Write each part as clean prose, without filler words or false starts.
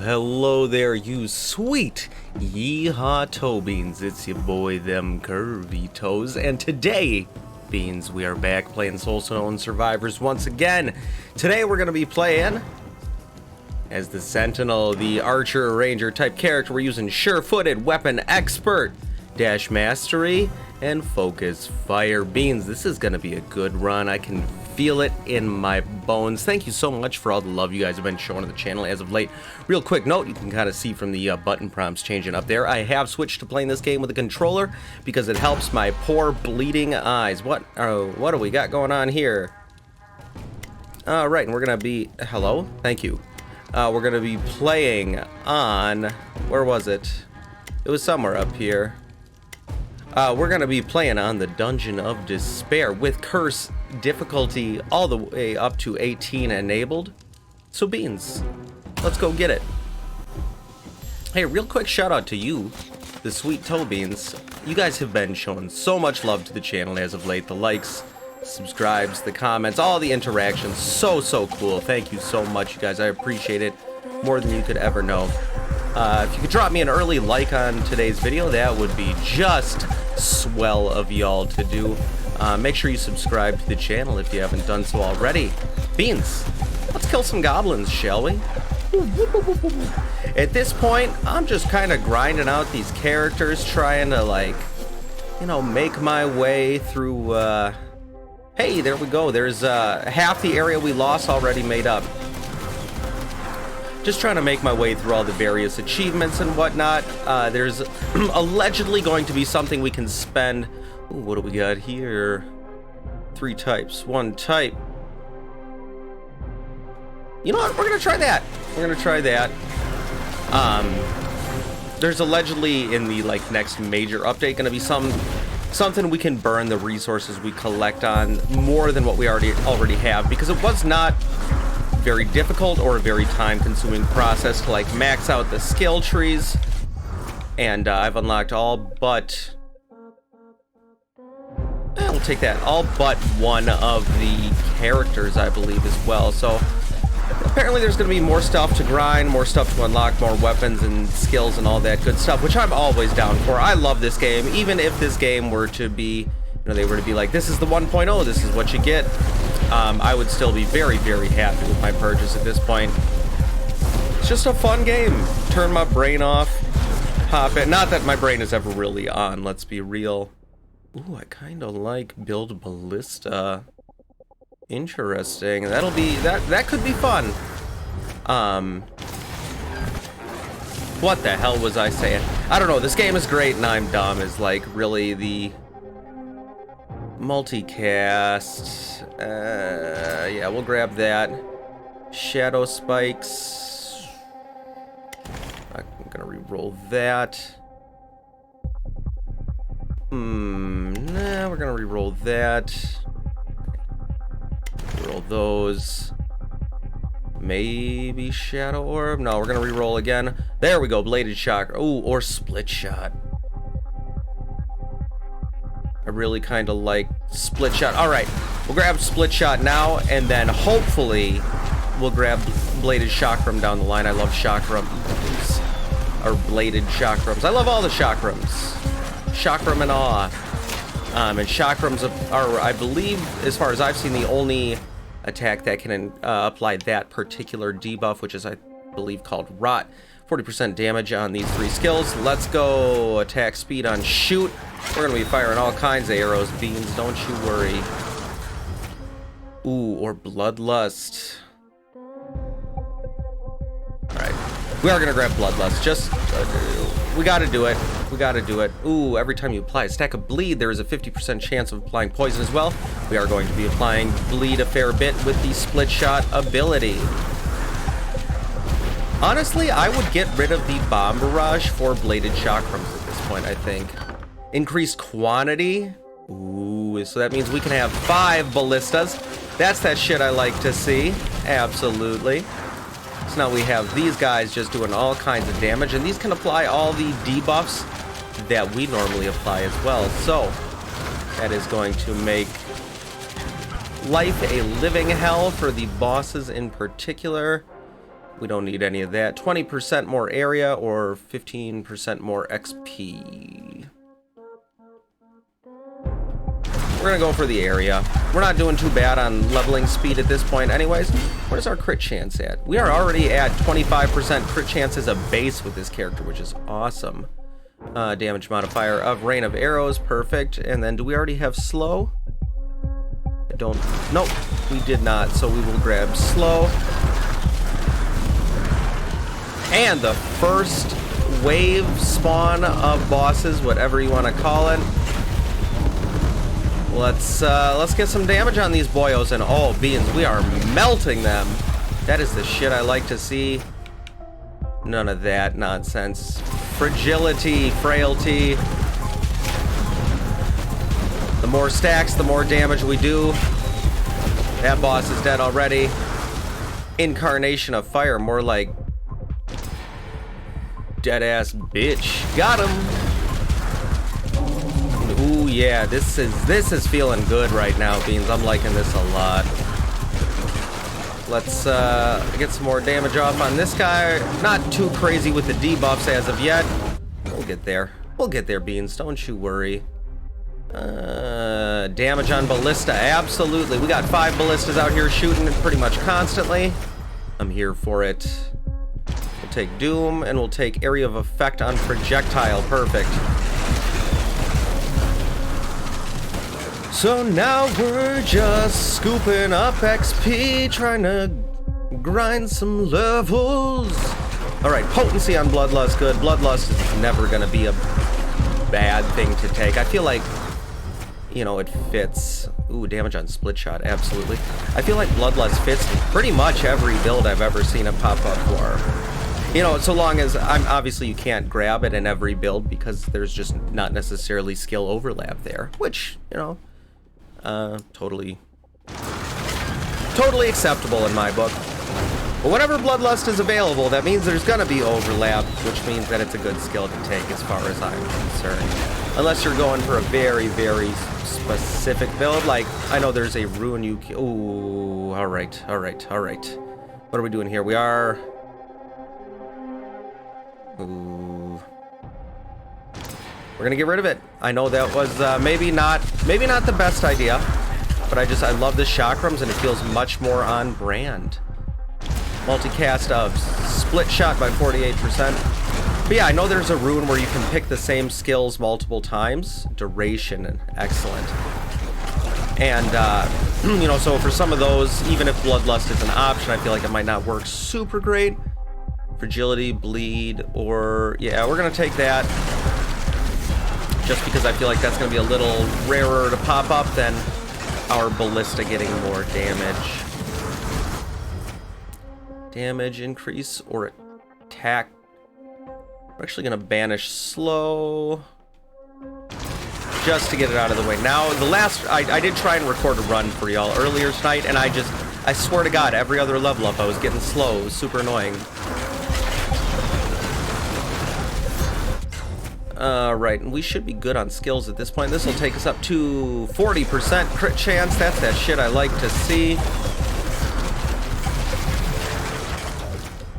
Hello there, you sweet yeehaw toe beans. It's your boy, them curvy toes, and today, beans, we are back playing Soulstone Survivors once again. Today we're gonna be playing as the Sentinel, the Archer Ranger type character. We're using sure-footed weapon expert, dash mastery, and focus fire. Beans, this is gonna be a good run. I can feel it in my bones. Thank you so much for all the love you guys have been showing to the channel as of late. Real quick note, you can kind of see from the button prompts changing up there, I have switched to playing this game with a controller because it helps my poor bleeding eyes. What do we got going on here? All right, and we're gonna be, hello, thank you. We're gonna be playing on, where was it? It was somewhere up here. We're gonna be playing on the Dungeon of Despair with curse difficulty all the way up to 18 enabled. So beans, let's go get it. Hey, real quick shout out to you, the sweet toe beans. You guys have been showing so much love to the channel as of late. The likes, subscribes, the comments, all the interactions, so cool. Thank you so much, you guys. I appreciate it more than you could ever know. If you could drop me an early like on today's video, that would be just swell of y'all to do. Make sure you subscribe to the channel if you haven't done so already. Beans, let's kill some goblins, shall we? At this point, I'm just kind of grinding out these characters, trying to, like, you know, make my way through, hey, there we go. There's half the area we lost already made up. Just trying to make my way through all the various achievements and whatnot. There's allegedly going to be something we can spend. Ooh, what do we got here? 3 types, 1 type. You know what? We're gonna try that. We're gonna try that. There's allegedly in the next major update gonna be something we can burn the resources we collect on more than what we already have, because it was not very difficult or a very time-consuming process to max out the skill trees, and I've unlocked all but we'll take that, all but one of the characters, I believe, as well. So apparently there's going to be more stuff to grind, more stuff to unlock, more weapons and skills and all that good stuff, which I'm always down for. I love this game. Even if this game were to be, you know, they were to be like, this is the 1.0, this is what you get, I would still be very happy with my purchase at this point. It's just a fun game. Turn my brain off, pop it. Not that my brain is ever really on, let's be real. Ooh, I kind of like build ballista. Interesting. That'll be, that could be fun. What the hell was I saying? I don't know, this game is great and I'm dumb is really the multicast. Yeah, we'll grab that. Shadow spikes. I'm gonna re-roll that. Nah, we're gonna re-roll that. Roll those. Maybe shadow orb. No, we're gonna re-roll again. There we go. Bladed shot. Ooh, or split shot. I really kind of like split shot. All right, we'll grab split shot now, and then hopefully we'll grab bladed chakrams down the line. I love chakrams, or bladed chakrams. I love all the chakrams. Chakram and awe. And chakrams are, I believe, as far as I've seen, the only attack that can apply that particular debuff, which is, I believe, called Rot. 40% damage on these 3 skills. Let's go attack speed on shoot. We're gonna be firing all kinds of arrows, beans, don't you worry. Ooh, or bloodlust. Alright, we are gonna grab bloodlust. Just, we gotta do it. We gotta do it. Ooh, every time you apply a stack of bleed, there is a 50% chance of applying poison as well. We are going to be applying bleed a fair bit with the split shot ability. Honestly, I would get rid of the bomb barrage for bladed chakrams at this point, I think. Increased quantity. Ooh, so that means we can have 5 ballistas. That's that shit I like to see. Absolutely. So now we have these guys just doing all kinds of damage, and these can apply all the debuffs that we normally apply as well. So that is going to make life a living hell for the bosses in particular. We don't need any of that. 20% more area or 15% more XP. We're gonna go for the area. We're not doing too bad on leveling speed at this point anyways. What is our crit chance at? We are already at 25% crit chance as a base with this character, which is awesome. Damage modifier of rain of arrows, perfect. And then do we already have slow? I don't, nope, we did not. So we will grab slow. And the first wave spawn of bosses, whatever you want to call it. Let's get some damage on these boyos, and oh beans, we are melting them. That is the shit I like to see. None of that nonsense. Fragility, frailty. The more stacks, the more damage we do. That boss is dead already. Incarnation of fire, more like dead ass bitch. Got him. Ooh yeah, this is feeling good right now, Beans. I'm liking this a lot. Let's get some more damage off on this guy. Not too crazy with the debuffs as of yet. We'll get there. We'll get there, Beans. Don't you worry. Damage on ballista, absolutely. We got 5 ballistas out here shooting pretty much constantly. I'm here for it. We'll take Doom, and we'll take Area of Effect on projectile. Perfect. So now we're just scooping up XP, trying to grind some levels. Alright, potency on Bloodlust, good. Bloodlust is never going to be a bad thing to take. I feel like, you know, it fits. Ooh, damage on split shot, absolutely. I feel like Bloodlust fits pretty much every build I've ever seen it pop up for. You know, so long as, obviously you can't grab it in every build because there's just not necessarily skill overlap there, which, you know, totally acceptable in my book. But whenever Bloodlust is available, that means there's gonna be overlap, which means that it's a good skill to take as far as I'm concerned. Unless you're going for a very, very specific build, like, I know there's a rune you can... Ooh, alright. What are we doing here? We are... Ooh... We're gonna get rid of it. I know that was maybe not the best idea, but I love the chakrams and it feels much more on brand. Multicast of split shot by 48%. But yeah, I know there's a rune where you can pick the same skills multiple times. Duration, excellent. And you know, so for some of those, even if Bloodlust is an option, I feel like it might not work super great. Fragility, bleed, or yeah, we're gonna take that. Just because I feel like that's going to be a little rarer to pop up than our ballista getting more damage. Damage increase or attack. We're actually going to banish slow. Just to get it out of the way. Now, the last... I did try and record a run for y'all earlier tonight, and I swear to God, every other level up I was getting slow. It was super annoying. Right, and we should be good on skills at this point. This will take us up to 40% crit chance. That's that shit I like to see.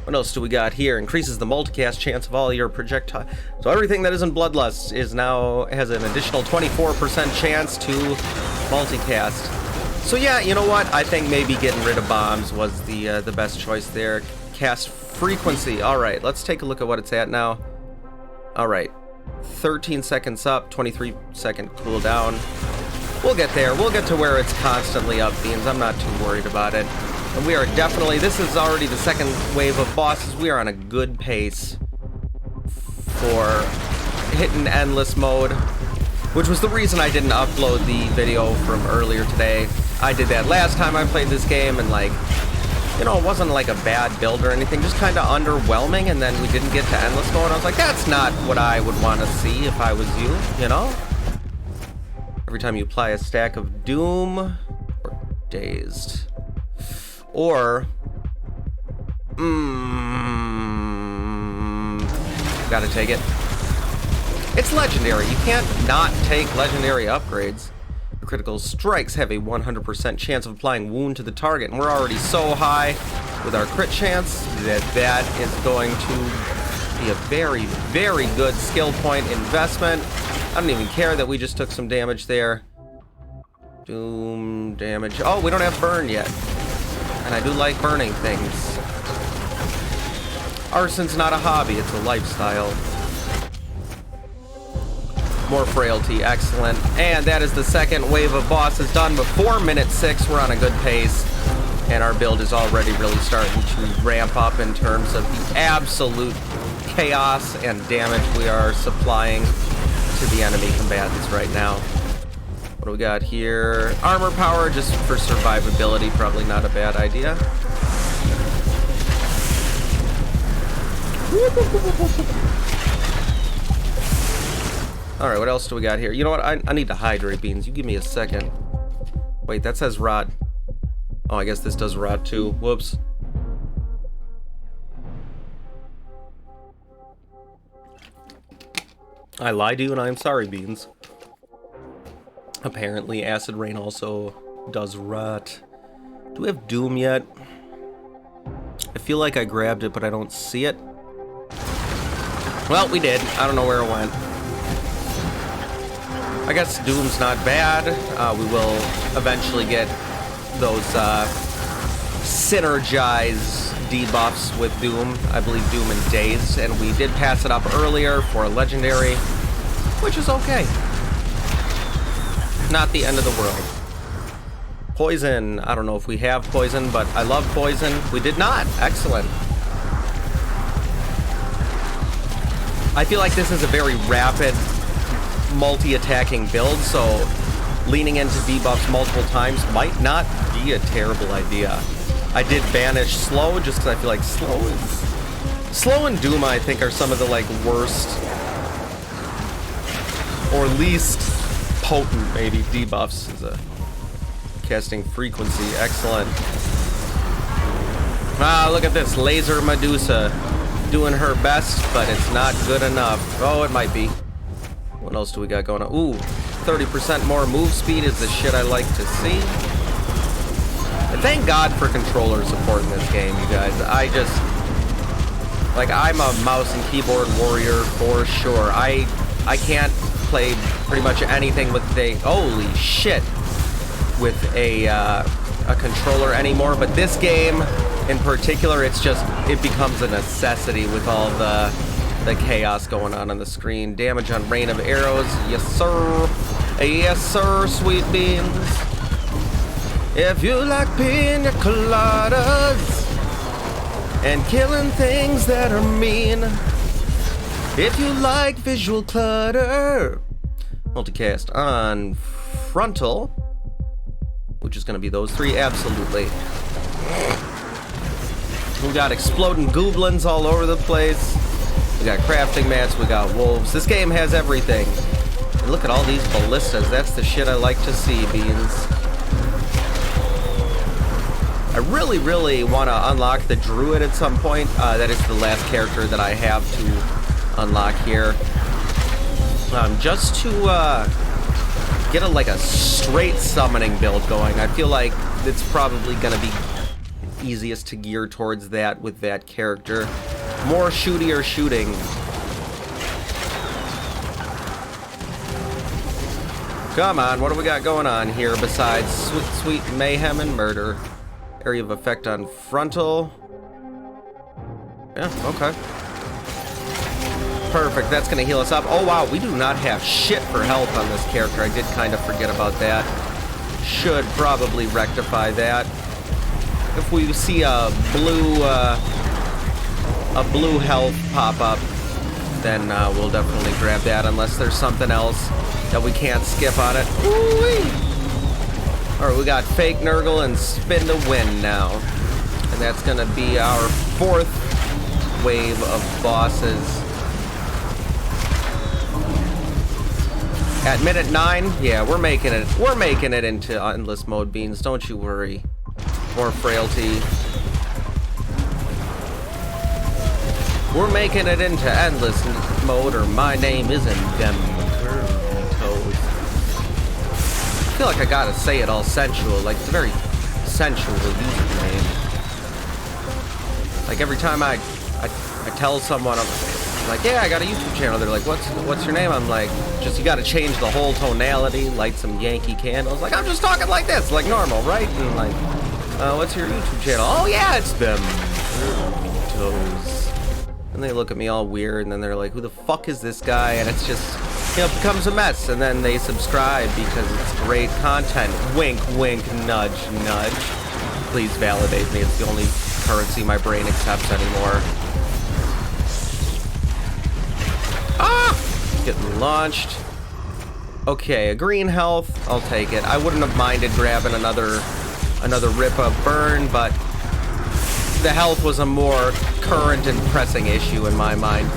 What else do we got here? Increases the multicast chance of all your projectile. So everything that isn't Bloodlust is now has an additional 24% chance to multicast. So yeah, you know what? I think maybe getting rid of bombs was the best choice there. Cast frequency. All right, let's take a look at what it's at now. All right. 13 seconds up, 23-second cooldown. We'll get there. We'll get to where it's constantly up, Beans. I'm not too worried about it. And we are definitely... This is already the second wave of bosses. We are on a good pace for hitting endless mode, which was the reason I didn't upload the video from earlier today. I did that last time I played this game, and like... You know, it wasn't like a bad build or anything, just kind of underwhelming, and then we didn't get to endless mode. I was like, that's not what I would want to see if I was you know? Every time you apply a stack of Doom, or Dazed, or, gotta take it. It's legendary. You can't not take legendary upgrades. Critical strikes have a 100% chance of applying wound to the target, and we're already so high with our crit chance that is going to be a very, very good skill point investment. I don't even care that we just took some damage there. Doom damage. Oh, we don't have burn yet. And I do like burning things. Arson's not a hobby, it's a lifestyle. More frailty, excellent. And that is the second wave of bosses done before minute 6. We're on a good pace. And our build is already really starting to ramp up in terms of the absolute chaos and damage we are supplying to the enemy combatants right now. What do we got here? Armor power, just for survivability, probably not a bad idea. Alright, what else do we got here? You know what? I need to hydrate, Beans. You give me a second. Wait, that says rot. Oh, I guess this does rot too. Whoops. I lied to you and I am sorry, Beans. Apparently, acid rain also does rot. Do we have Doom yet? I feel like I grabbed it, but I don't see it. Well, we did. I don't know where it went. I guess Doom's not bad. We will eventually get those synergize debuffs with Doom. I believe Doom in Daze, and we did pass it up earlier for a legendary, which is okay. Not the end of the world. Poison. I don't know if we have poison, but I love poison. We did not. Excellent. I feel like this is a very rapid multi-attacking build, so leaning into debuffs multiple times might not be a terrible idea. I did banish slow just because I feel like slow and Doom, I think, are some of the like worst or least potent maybe debuffs as a casting frequency. Excellent. Ah, look at this laser Medusa doing her best, but it's not good enough. Oh, it might be. What else do we got going on? Ooh, 30% more move speed is the shit I like to see. And thank God for controller support in this game, you guys. I just, like, I'm a mouse and keyboard warrior for sure. I can't play pretty much anything with holy shit, with a controller anymore. But this game in particular, it becomes a necessity with all the chaos going on the screen. Damage on rain of arrows. Yes, sir. Yes, sir, sweet beans. If you like pina coladas and killing things that are mean, if you like visual clutter, multicast on frontal, which is going to be those three, absolutely. We got exploding goblins all over the place. We got crafting mats, we got wolves. This game has everything. And look at all these ballistas. That's the shit I like to see, Beans. I really, really want to unlock the druid at some point. That is the last character that I have to unlock here. Just to get a straight summoning build going. I feel like it's probably going to be easiest to gear towards that with that character. More shootier shooting. Come on, what do we got going on here besides sweet mayhem and murder? Area of effect on frontal. Yeah, okay. Perfect, that's gonna heal us up. Oh wow, we do not have shit for health on this character. I did kind of forget about that. Should probably rectify that. If we see a blue health pop up, then we'll definitely grab that, unless there's something else that we can't skip on it. Ooh-wee. Alright, we got fake Nurgle and spin to win now. And that's gonna be our fourth wave of bosses. At minute 9, yeah, we're making it into endless mode, Beans, don't you worry. More frailty. We're making it into endless mode, or my name isn't them curvy toes. feel like I gotta say it all sensual. Like, it's a very sensual username. Like, every time I tell someone, I'm like, yeah, I got a YouTube channel. They're like, what's your name? I'm like, just, you gotta change the whole tonality, light some Yankee candles. Like, I'm just talking like this, like normal, right? And like, what's your YouTube channel? Oh yeah, it's them toes. And they look at me all weird, and then they're like, who the fuck is this guy? And it's just, you know, it becomes a mess. And then they subscribe because it's great content. Wink, wink, nudge, nudge. Please validate me. It's the only currency my brain accepts anymore. Ah! Getting launched. Okay, a green health. I'll take it. I wouldn't have minded grabbing another rip of burn, but the health was a more current and pressing issue in my mind.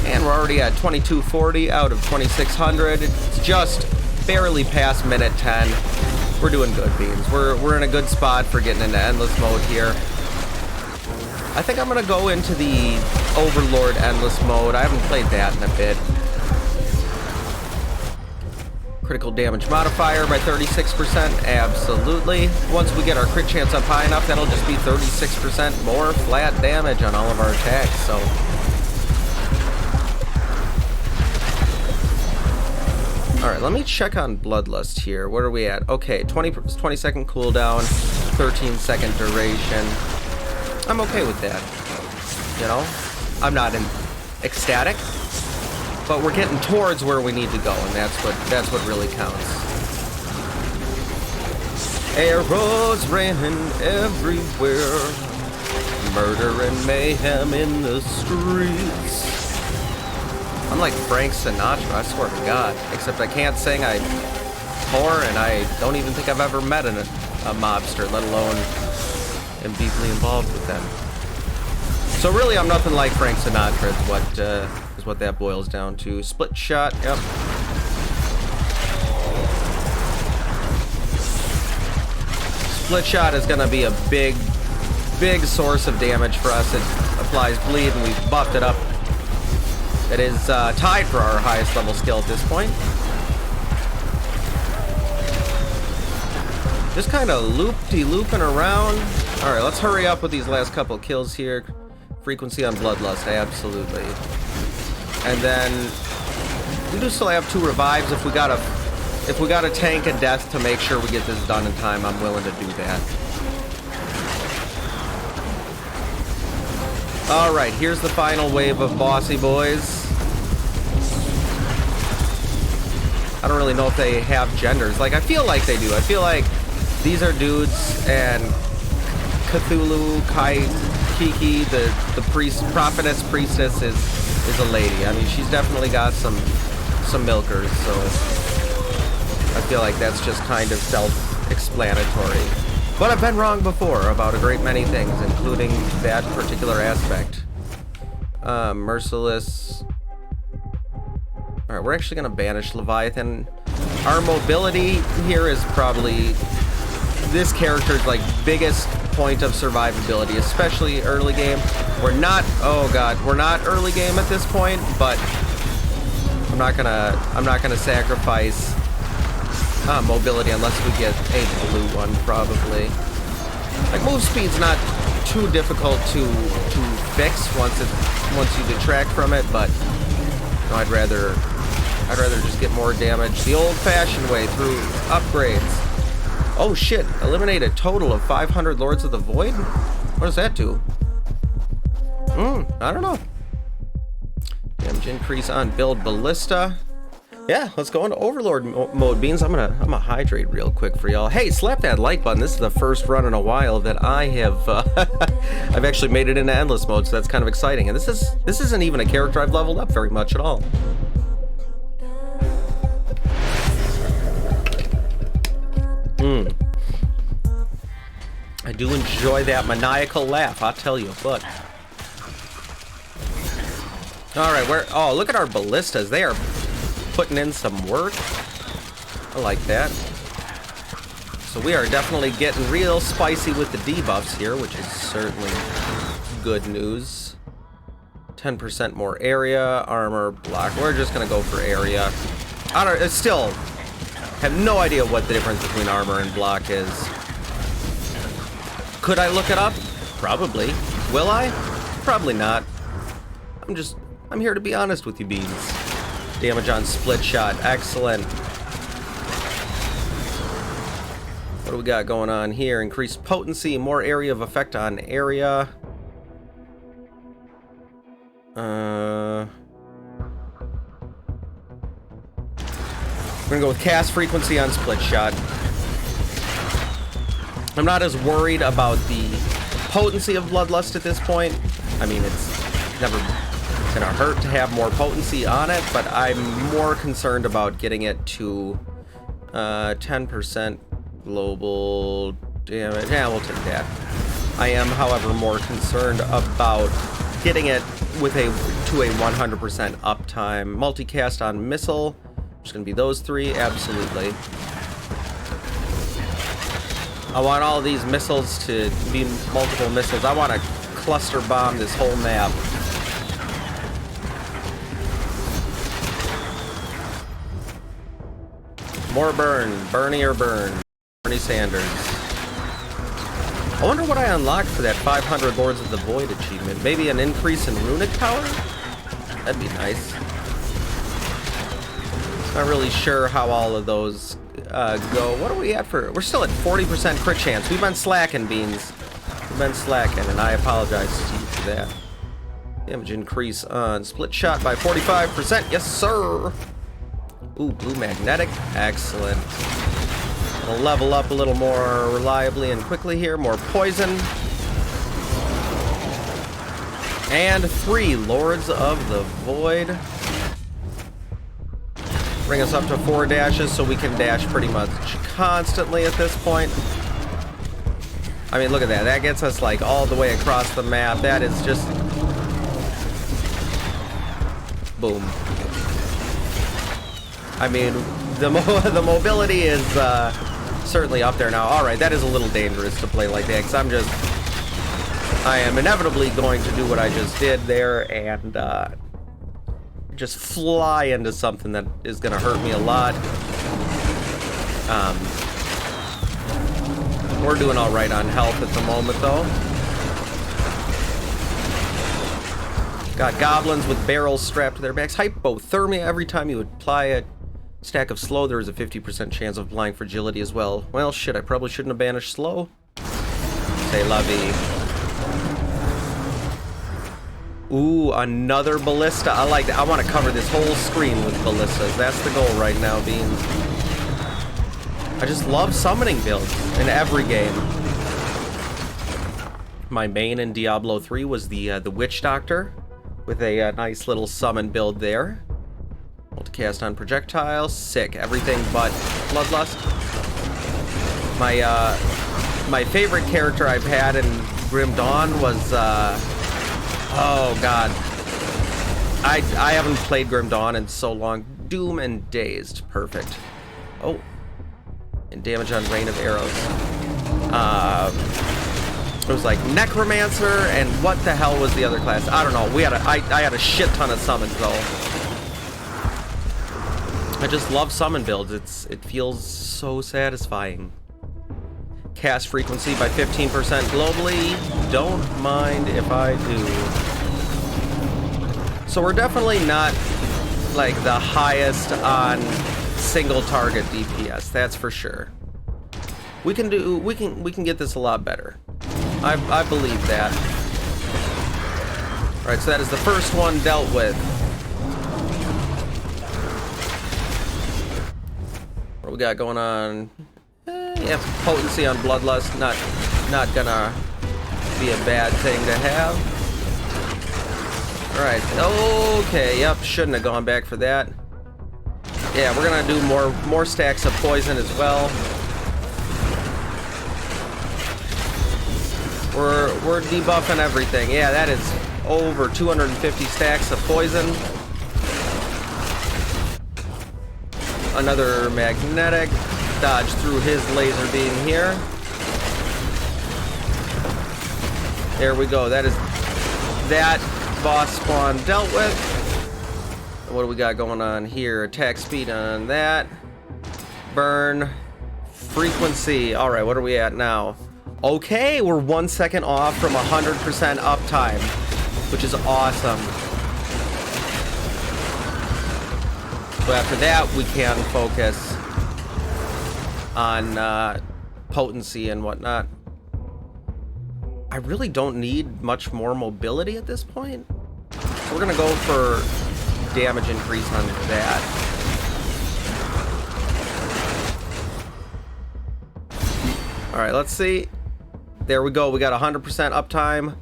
And we're already at 2240 out of 2600. It's just barely past minute 10. We're doing good, Beans. We're in a good spot for getting into endless mode here. I think I'm gonna go into the Overlord endless mode. I haven't played that in a bit. Critical damage modifier by 36%, absolutely. Once we get our crit chance up high enough, that'll just be 36% more flat damage on all of our attacks, so. Alright, let me check on Bloodlust here. What are we at? Okay, 20 second cooldown, 13 second duration. I'm okay with that. You know? I'm not ecstatic. But we're getting towards where we need to go, and that's what really counts. Arrows raining everywhere, murder and mayhem in the streets. I'm like Frank Sinatra, I swear to God. Except I can't sing, I'm poor, and I don't even think I've ever met a mobster, let alone am deeply involved with them. So really, I'm nothing like Frank Sinatra, is what that boils down to. Split shot, yep. Split shot is gonna be a big source of damage for us. It applies bleed, and we've buffed it up. It is tied for our highest level skill at this point. Just kind of looping around. All right, let's hurry up with these last couple kills here. Frequency on Bloodlust, absolutely. And then we do still have 2 revives. If we gotta tank a death to make sure we get this done in time, I'm willing to do that. All right, here's the final wave of bossy boys. I don't really know if they have genders. Like, I feel like they do. I feel like these are dudes, and Cthulhu, Kiki, the prophetess is a lady. I mean, she's definitely got some milkers, so I feel like that's just kind of self-explanatory. But I've been wrong before about a great many things, including that particular aspect. Merciless. Alright, we're actually gonna banish Leviathan. Our mobility here is probably this character's like biggest point of survivability, especially early game. We're not, oh god, we're not early game at this point, but I'm not gonna sacrifice mobility unless we get a blue one, probably. Like, move speed's not too difficult to fix once you detract from it, but no, I'd rather just get more damage the old-fashioned way through upgrades. Oh shit, eliminate a total of 500 Lords of the Void? What does that do? I don't know. Damage increase on build ballista. Yeah, let's go into Overlord mode, Beans. I'm gonna hydrate real quick for y'all. Hey, slap that like button. This is the first run in a while that I have I've actually made it into endless mode, so that's kind of exciting. And this isn't even a character I've leveled up very much at all. I do enjoy that maniacal laugh, I'll tell you, but. Alright, oh, look at our ballistas. They are putting in some work. I like that. So we are definitely getting real spicy with the debuffs here, which is certainly good news. 10% more area, armor, block. We're just gonna go for area. I don't, it's still Have no idea what the difference between armor and block is. Could I look it up? Probably. Will I? Probably not. I'm here to be honest with you, Beans. Damage on split shot. Excellent. What do we got going on here? Increased potency, more area of effect on area. We're gonna go with cast frequency on split shot. I'm not as worried about the potency of Bloodlust at this point. I mean, it's never gonna hurt to have more potency on it, but I'm more concerned about getting it to 10% global damage. Yeah, we'll take that. I am, however, more concerned about getting it with to a 100% uptime. Multicast on missile. Just gonna be those three, absolutely. I want all of these missiles to be multiple missiles. I want to cluster bomb this whole map. More burn. Bernie or burn. Bernie Sanders. I wonder what I unlocked for that 500 Lords of the Void achievement. Maybe an increase in runic power? That'd be nice. Not really sure how all of those go. What are we at for? We're still at 40% crit chance. We've been slacking, Beans. We've been slacking, and I apologize to you for that. Damage increase on split shot by 45%. Yes, sir. Ooh, blue magnetic. Excellent. We'll level up a little more reliably and quickly here. More poison. And 3 Lords of the Void. Bring us up to 4 dashes so we can dash pretty much constantly at this point. I mean, look at that. That gets us like all the way across the map. That is just... boom. I mean, the mobility is certainly up there now. Alright, that is a little dangerous to play like that, because I am inevitably going to do what I just did there and just fly into something that is going to hurt me a lot. We're doing all right on health at the moment, though. Got goblins with barrels strapped to their backs. Hypothermia. Every time you apply a stack of slow, there is a 50% chance of blind fragility as well. Well, shit, I probably shouldn't have banished slow. Say la vie. Ooh, another ballista. I like that. I want to cover this whole screen with ballistas. That's the goal right now, Beans. I just love summoning builds in every game. My main in Diablo 3 was the Witch Doctor with a nice little summon build there. Multicast on projectile. Sick. Everything but Bloodlust. My favorite character I've had in Grim Dawn was... oh, God. I haven't played Grim Dawn in so long. Doom and Dazed. Perfect. Oh. And damage on Rain of Arrows. It was like Necromancer, and what the hell was the other class? I don't know. I had a shit ton of summons, though. I just love summon builds. It feels so satisfying. Cast frequency by 15% globally. Don't mind if I do. So we're definitely not like the highest on single target DPS, that's for sure. We can get this a lot better. I believe that. All right, so that is the first one dealt with. What do we got going on? Yeah, potency on Bloodlust, not gonna be a bad thing to have. Alright, okay, yep, shouldn't have gone back for that. Yeah, we're gonna do more stacks of poison as well. We're debuffing everything. Yeah, that is over 250 stacks of poison. Another magnetic. Dodge through his laser beam here. There we go. That is that boss spawn dealt with. What do we got going on here? Attack speed on that. Burn. Frequency. All right, what are we at now? Okay, we're 1 second off from 100% uptime, which is awesome. So after that, we can focus on potency and whatnot. I really don't need much more mobility at this point. So we're gonna go for damage increase on that. All right, let's see. There we go. We got 100% uptime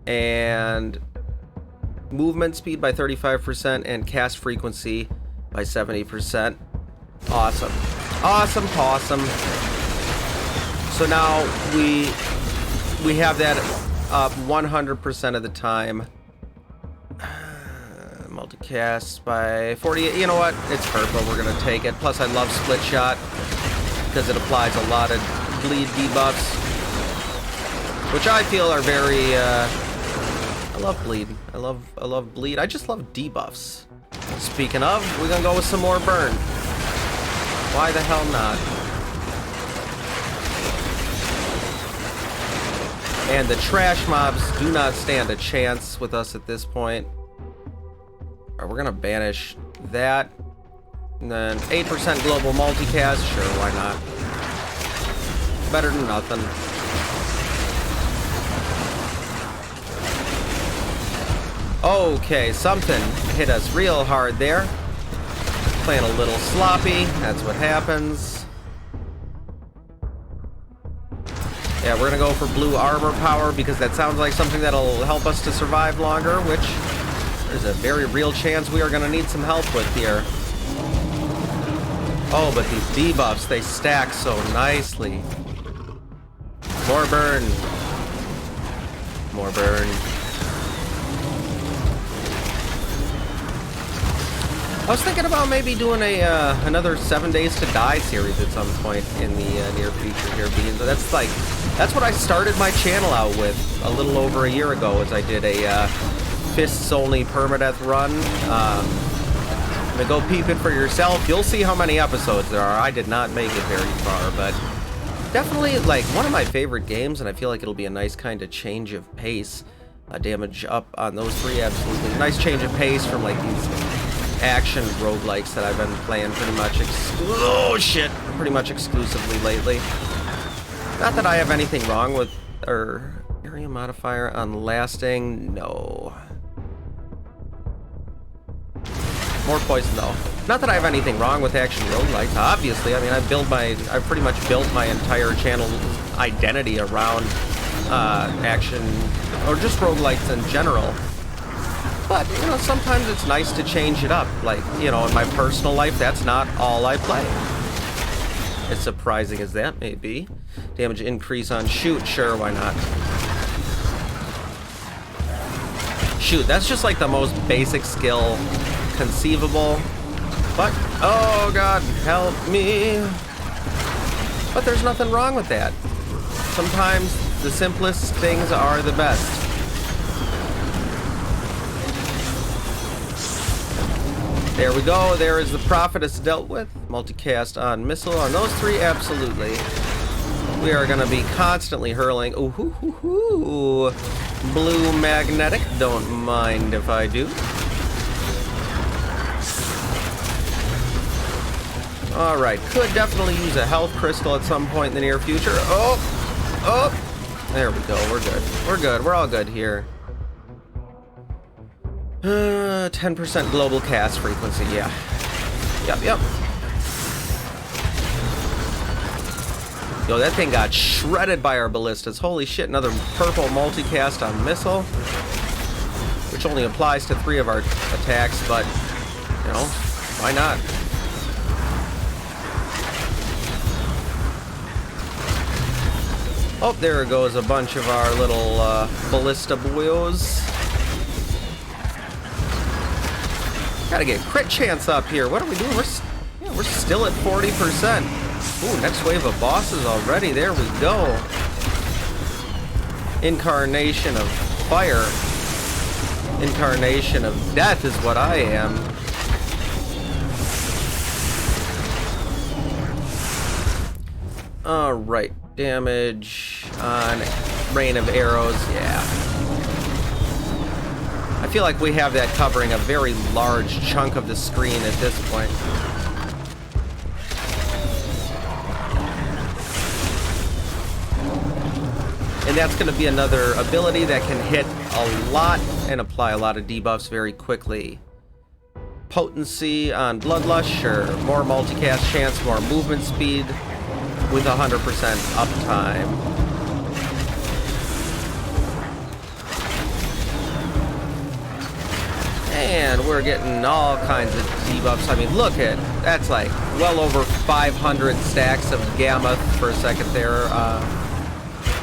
and movement speed by 35% and cast frequency by 70%. Awesome. Awesome, awesome. So now we have that up 100% of the time. Multicast by 48. You know what? It's purple. We're going to take it. Plus, I love split shot because it applies a lot of bleed debuffs, which I feel are very. I love bleed. I love bleed. I just love debuffs. Speaking of, we're gonna go with some more burn. Why the hell not? And the trash mobs do not stand a chance with us at this point. All right, we're gonna banish that. And then 8% global multicast. Sure, why not? Better than nothing. Okay, something hit us real hard there. Playing a little sloppy. That's what happens. Yeah, we're gonna go for blue armor power because that sounds like something that'll help us to survive longer, which there's a very real chance we are gonna need some help with here. Oh, but these debuffs, they stack so nicely. More burn. More burn. I was thinking about maybe doing a another 7 Days to Die series at some point in the near future here, Beans. That's what I started my channel out with a little over a year ago, as I did a fists only permadeath run. Go peep it for yourself. You'll see how many episodes there are. I did not make it very far, but definitely like one of my favorite games, and I feel like it'll be a nice kind of change of pace. Damage up on those three, absolutely. Nice change of pace from like these action roguelikes that I've been playing pretty much pretty much exclusively lately. Not that I have anything wrong with area modifier on lasting. No. More poison though. Not that I have anything wrong with action roguelikes. Obviously, I mean I've pretty much built my entire channel identity around action or just roguelikes in general. But, you know, sometimes it's nice to change it up. Like, you know, in my personal life, that's not all I play. As surprising as that may be. Damage increase on shoot, sure, why not? Shoot, that's just like the most basic skill conceivable. But, oh god, help me. But there's nothing wrong with that. Sometimes the simplest things are the best. There we go. There is the prophetess dealt with. Multicast on missile on those three. Absolutely. We are going to be constantly hurling. Ooh, hoo, hoo, hoo. Blue magnetic. Don't mind if I do. All right. Could definitely use a health crystal at some point in the near future. Oh. There we go. We're good. We're good. We're all good here. 10% global cast frequency, yeah. Yep. Yo, that thing got shredded by our ballistas. Holy shit, another purple multicast on missile. Which only applies to 3 of our attacks, but, you know, why not? Oh, there goes a bunch of our little ballista boyos. Gotta get crit chance up here. What are we doing? We're still at 40%. Ooh, next wave of bosses already. There we go. Incarnation of fire. Incarnation of death is what I am. Alright, damage on rain of arrows, yeah. I feel like we have that covering a very large chunk of the screen at this point. And that's going to be another ability that can hit a lot and apply a lot of debuffs very quickly. Potency on Bloodlust, sure. More multicast chance, more movement speed with 100% uptime. And we're getting all kinds of debuffs. I mean, look at, that's like well over 500 stacks of gamma per second there.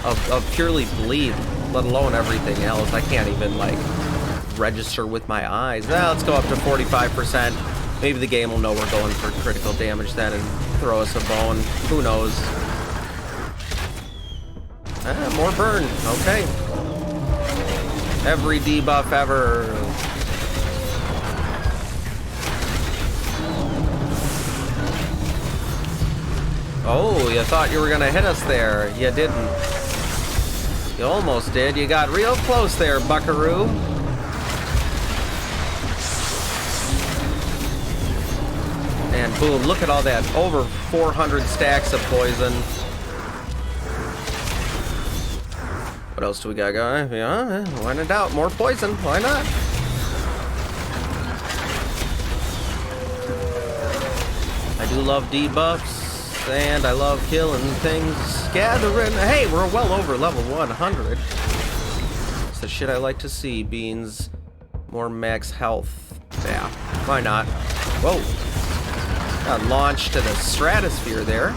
Of purely bleed, let alone everything else. I can't even like register with my eyes. Now let's go up to 45%. Maybe the game will know we're going for critical damage then and throw us a bone. Who knows? More burn. Okay. Every debuff ever. Oh, you thought you were gonna hit us there. You didn't. You almost did. You got real close there, buckaroo. And boom, look at all that. Over 400 stacks of poison. What else do we got going? Yeah, when in doubt, more poison. Why not? I do love debuffs. And I love killing things, gathering. Hey, we're well over level 100. It's the shit I like to see, Beans. More max health. Yeah, why not? Whoa. Got launched to the stratosphere there.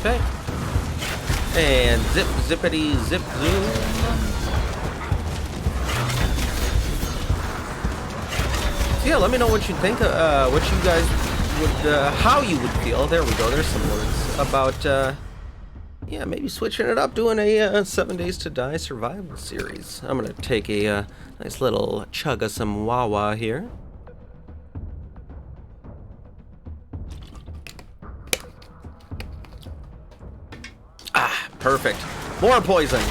Okay. And zip, zippity, zip, zoom. Yeah, let me know what you think, what you guys would, how you would feel. There we go, there's some words about, yeah, maybe switching it up, doing a 7 Days to Die survival series. I'm gonna take a nice little chug of some Wawa here. Ah, perfect. More poison.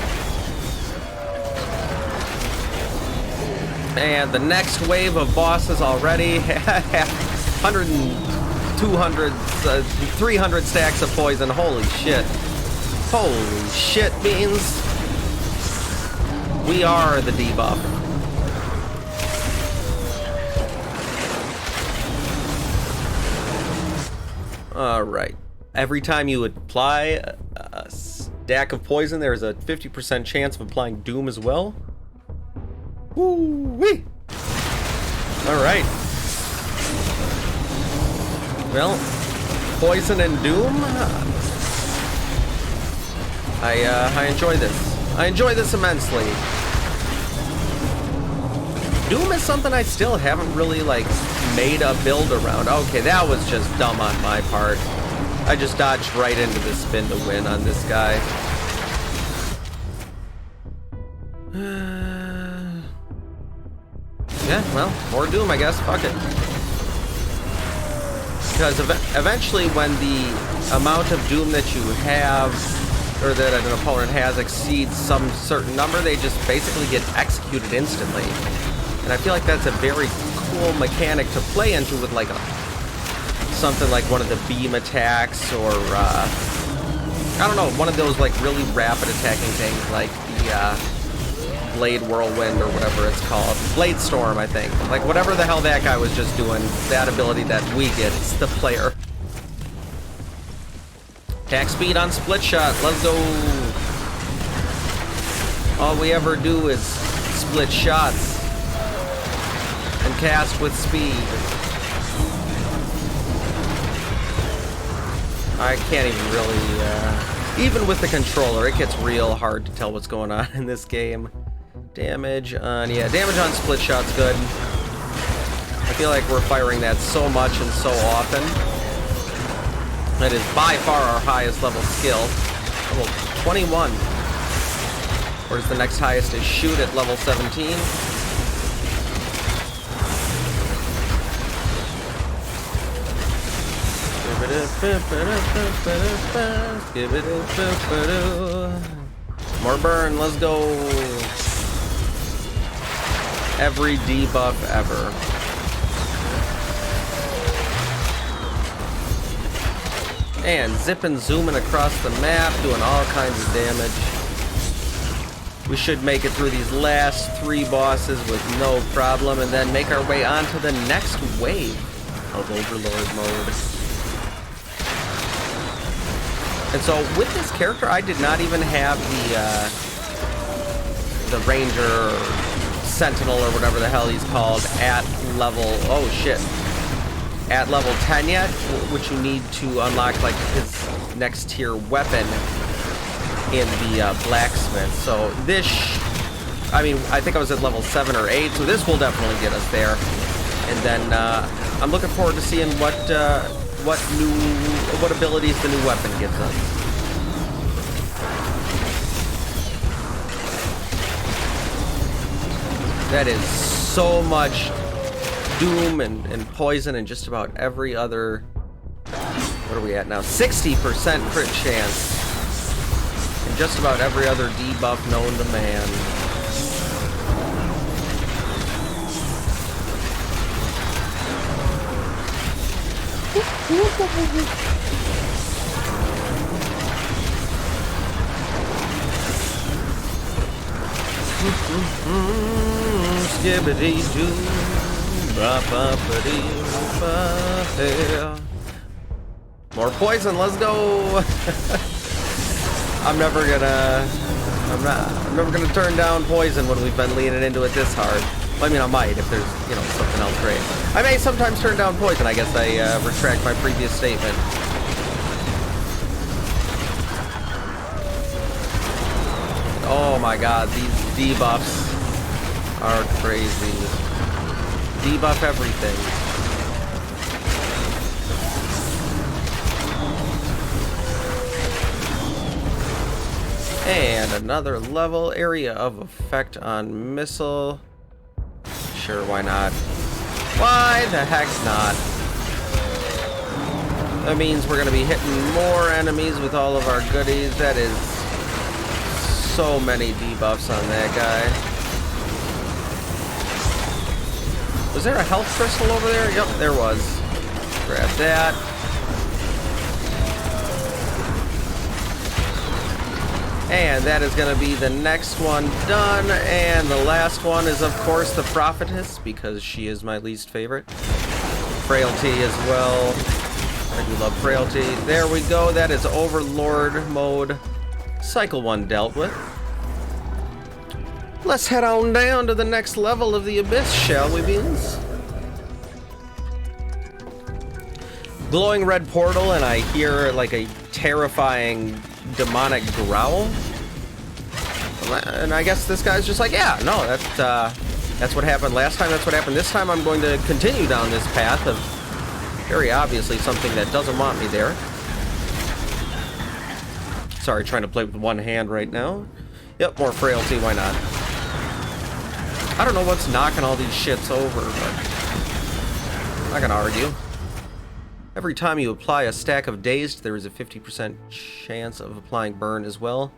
And the next wave of bosses already have 100, 200, 300 stacks of poison. Holy shit. Holy shit, Beans. We are the debuff. Alright. Every time you apply a stack of poison, there's a 50% chance of applying Doom as well. Woo-wee! Alright. Well, poison and doom. I enjoy this. I enjoy this immensely. Doom is something I still haven't really, like, made a build around. Okay, that was just dumb on my part. I just dodged right into the spin to win on this guy. Yeah, well, more Doom, I guess. Fuck it. Because eventually when the amount of Doom that you have, or that an opponent has, exceeds some certain number, they just basically get executed instantly. And I feel like that's a very cool mechanic to play into with, like, something like one of the beam attacks, or, I don't know, one of those, like, really rapid attacking things, like the, Blade Whirlwind, or whatever it's called. Blade Storm, I think. Like, whatever the hell that guy was just doing, that ability that we get, it's the player. Attack speed on split shot, let's go. All we ever do is split shots and cast with speed. I can't even really, even with the controller, it gets real hard to tell what's going on in this game. Damage on, yeah, damage on split shot's good. I feel like we're firing that so much and so often. That is by far our highest level skill. Level 21. Whereas the next highest is shoot at level 17. More burn, let's go. Every debuff ever. And zipping, zooming across the map, doing all kinds of damage. We should make it through these last 3 bosses with no problem, and then make our way on to the next wave of Overlord mode. And so with this character, I did not even have the Ranger or Sentinel or whatever the hell he's called at level, oh shit, at level 10 yet, which you need to unlock like his next tier weapon in the blacksmith. So this, I mean, I think I was at level 7 or 8, so this will definitely get us there. And then I'm looking forward to seeing what abilities the new weapon gives us. That is so much doom and poison and just about every other. What are we at now? 60% crit chance. And just about every other debuff known to man. Skibbity doo, ba ba ba dee ba. More poison, let's go. I'm never gonna turn down poison when we've been leaning into it this hard. Well, I mean, I might if there's, you know, something else great. I may sometimes turn down poison. I guess I retract my previous statement. Oh my god, these debuffs are crazy. Debuff everything. And another level, area of effect on missile. Sure, why not? Why the heck not? That means we're gonna be hitting more enemies with all of our goodies. That is so many debuffs on that guy. Was there a health crystal over there? Yep, there was. Grab that. And that is going to be the next one done. And the last one is, of course, the Prophetess, because she is my least favorite. Frailty as well. I do love Frailty. There we go. That is Overlord mode. Cycle 1 dealt with. Let's head on down to the next level of the Abyss, shall we, beans? Glowing red portal, and I hear like a terrifying demonic growl. And I guess this guy's just like, yeah, no, that's what happened last time, that's what happened this time. I'm going to continue down this path of very obviously something that doesn't want me there. Sorry, trying to play with one hand right now. Yep, more frailty, why not? I don't know what's knocking all these shits over, but I'm not gonna argue. Every time you apply a stack of dazed, there is a 50% chance of applying burn as well.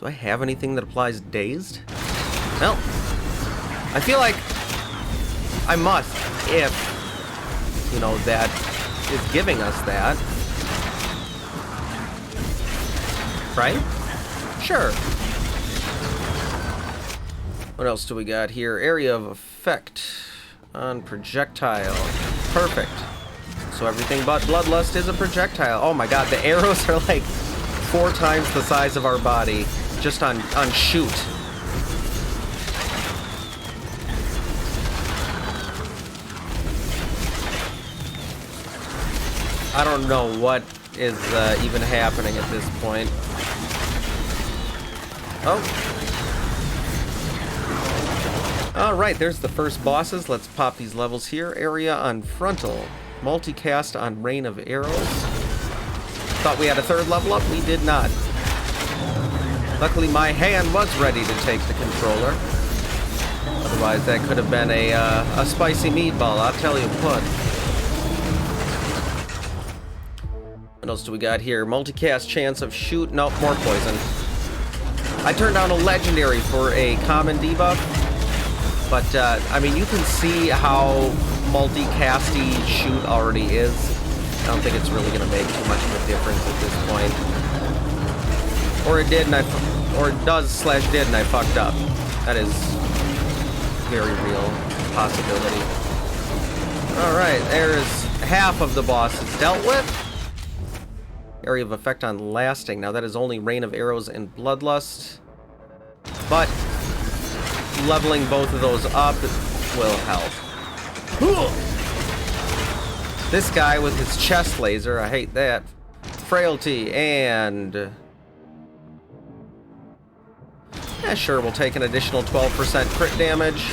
Do I have anything that applies dazed? No. I feel like I must, if, you know, that is giving us that. Right? Sure. What else do we got here? Area of effect on projectile. Perfect. So everything but Bloodlust is a projectile. Oh my god, the arrows are like 4 times the size of our body just on shoot. I don't know what is even happening at this point. Oh. Alright, there's the first bosses. Let's pop these levels here. Area on frontal. Multicast on Rain of Arrows. Thought we had a 3rd level up. We did not. Luckily, my hand was ready to take the controller. Otherwise, that could have been a spicy meatball, I'll tell you what. What else do we got here? Multicast chance of shoot. Nope, more poison. I turned down a legendary for a common debuff. But, I mean, you can see how multicasty shoot already is. I don't think it's really going to make too much of a difference at this point. Or it did, and or it does/did, and I fucked up. That is very real possibility. Alright, there's half of the bosses dealt with. Area of effect on lasting. Now that is only Rain of Arrows and Bloodlust. But leveling both of those up will help. This guy with his chest laser, I hate that. Frailty and... yeah, sure, we'll take an additional 12% crit damage.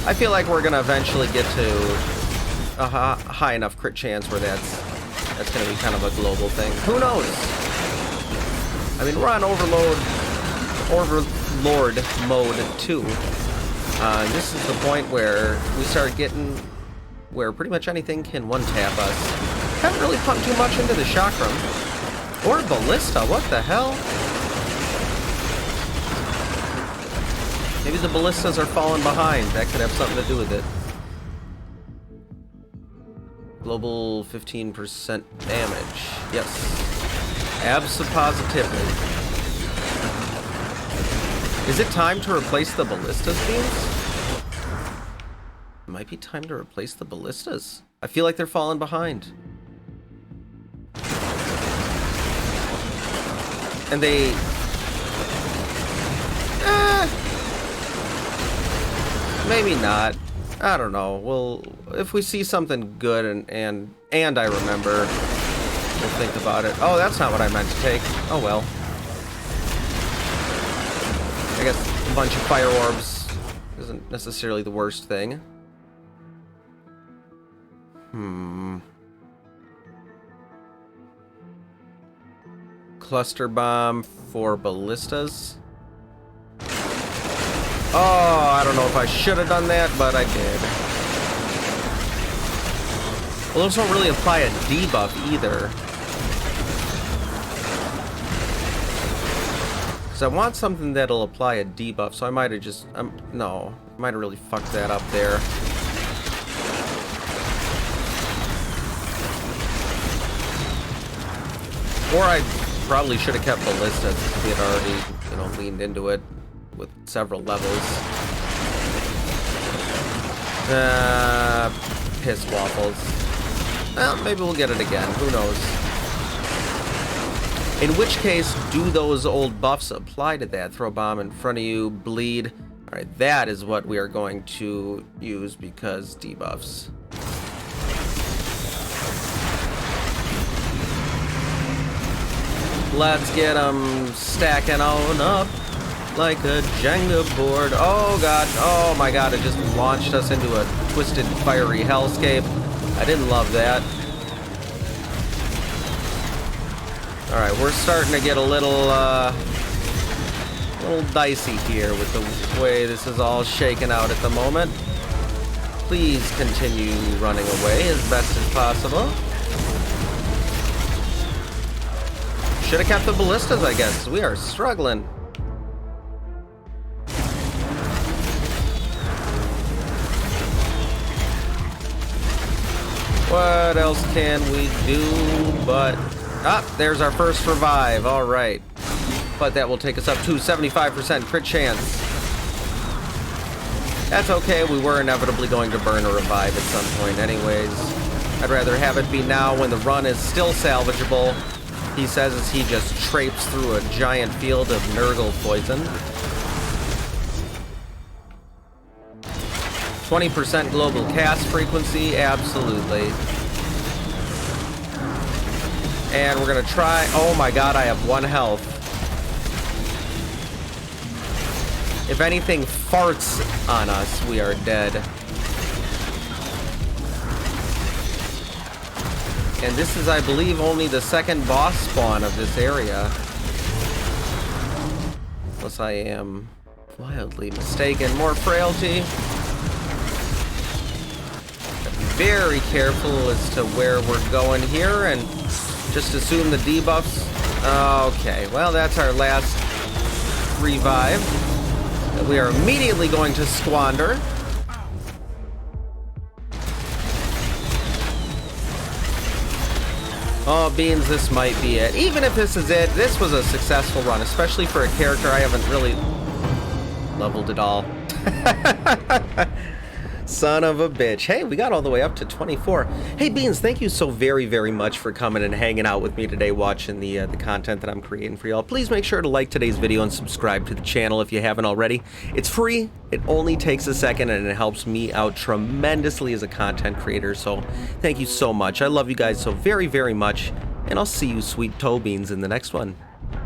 I feel like we're gonna eventually get to a high enough crit chance where that's gonna be kind of a global thing. Who knows? I mean, we're on Overlord mode 2. This is the point where we start getting where pretty much anything can one-tap us. Haven't really pumped too much into the Chakram. Or Ballista, what the hell? Maybe the Ballistas are falling behind. That could have something to do with it. Global 15% damage. Yes. Abso-positively. Is it time to replace the Ballistas, Beans? It might be time to replace the Ballistas. I feel like they're falling behind. And they... maybe not. I don't know. Well, if we see something good and I remember, we'll think about it. Oh, that's not what I meant to take. Oh well. I guess a bunch of fire orbs isn't necessarily the worst thing. Cluster bomb for ballistas. Oh, I don't know if I should have done that, but I did. Well, those don't really apply a debuff either. Because I want something that'll apply a debuff, so I might have just... no, I might have really fucked that up there. Or I probably should have kept ballistas if we had already, leaned into it with several levels. Piss waffles. Well, maybe we'll get it again. Who knows? In which case, do those old buffs apply to that? Throw a bomb in front of you, bleed. Alright, that is what we are going to use because debuffs. Let's get them stacking on up like a Jenga board. Oh god, oh my god, it just launched us into a twisted, fiery hellscape. I didn't love that. Alright, we're starting to get a little dicey here with the way this is all shaken out at the moment. Please continue running away as best as possible. Should have kept the ballistas, I guess. We are struggling. What else can we do but... ah, there's our first revive. All right. But that will take us up to 75% crit chance. That's okay. We were inevitably going to burn a revive at some point anyways. I'd rather have it be now when the run is still salvageable. He says as he just traipses through a giant field of Nurgle poison. 20% global cast frequency, absolutely. And we're gonna try... oh my god, I have 1 health. If anything farts on us, we are dead. And this is, I believe, only the second boss spawn of this area. Unless I am wildly mistaken. More frailty. very careful as to where we're going here and just assume the debuffs. Okay, well, that's our last revive that we are immediately going to squander. Oh, Beans, this might be it. Even if this is it, this was a successful run, especially for a character I haven't really leveled at all. Son of a bitch. Hey, we got all the way up to 24. Hey, Beans, thank you so very, very much for coming and hanging out with me today, watching the content that I'm creating for y'all. Please make sure to like today's video and subscribe to the channel if you haven't already. It's free. It only takes a second, and it helps me out tremendously as a content creator, so thank you so much. I love you guys so very, very much, and I'll see you sweet toe beans in the next one.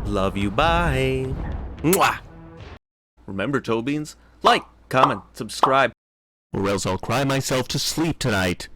Love you, bye. Mwah! Remember, toe beans, like, comment, subscribe, or else I'll cry myself to sleep tonight.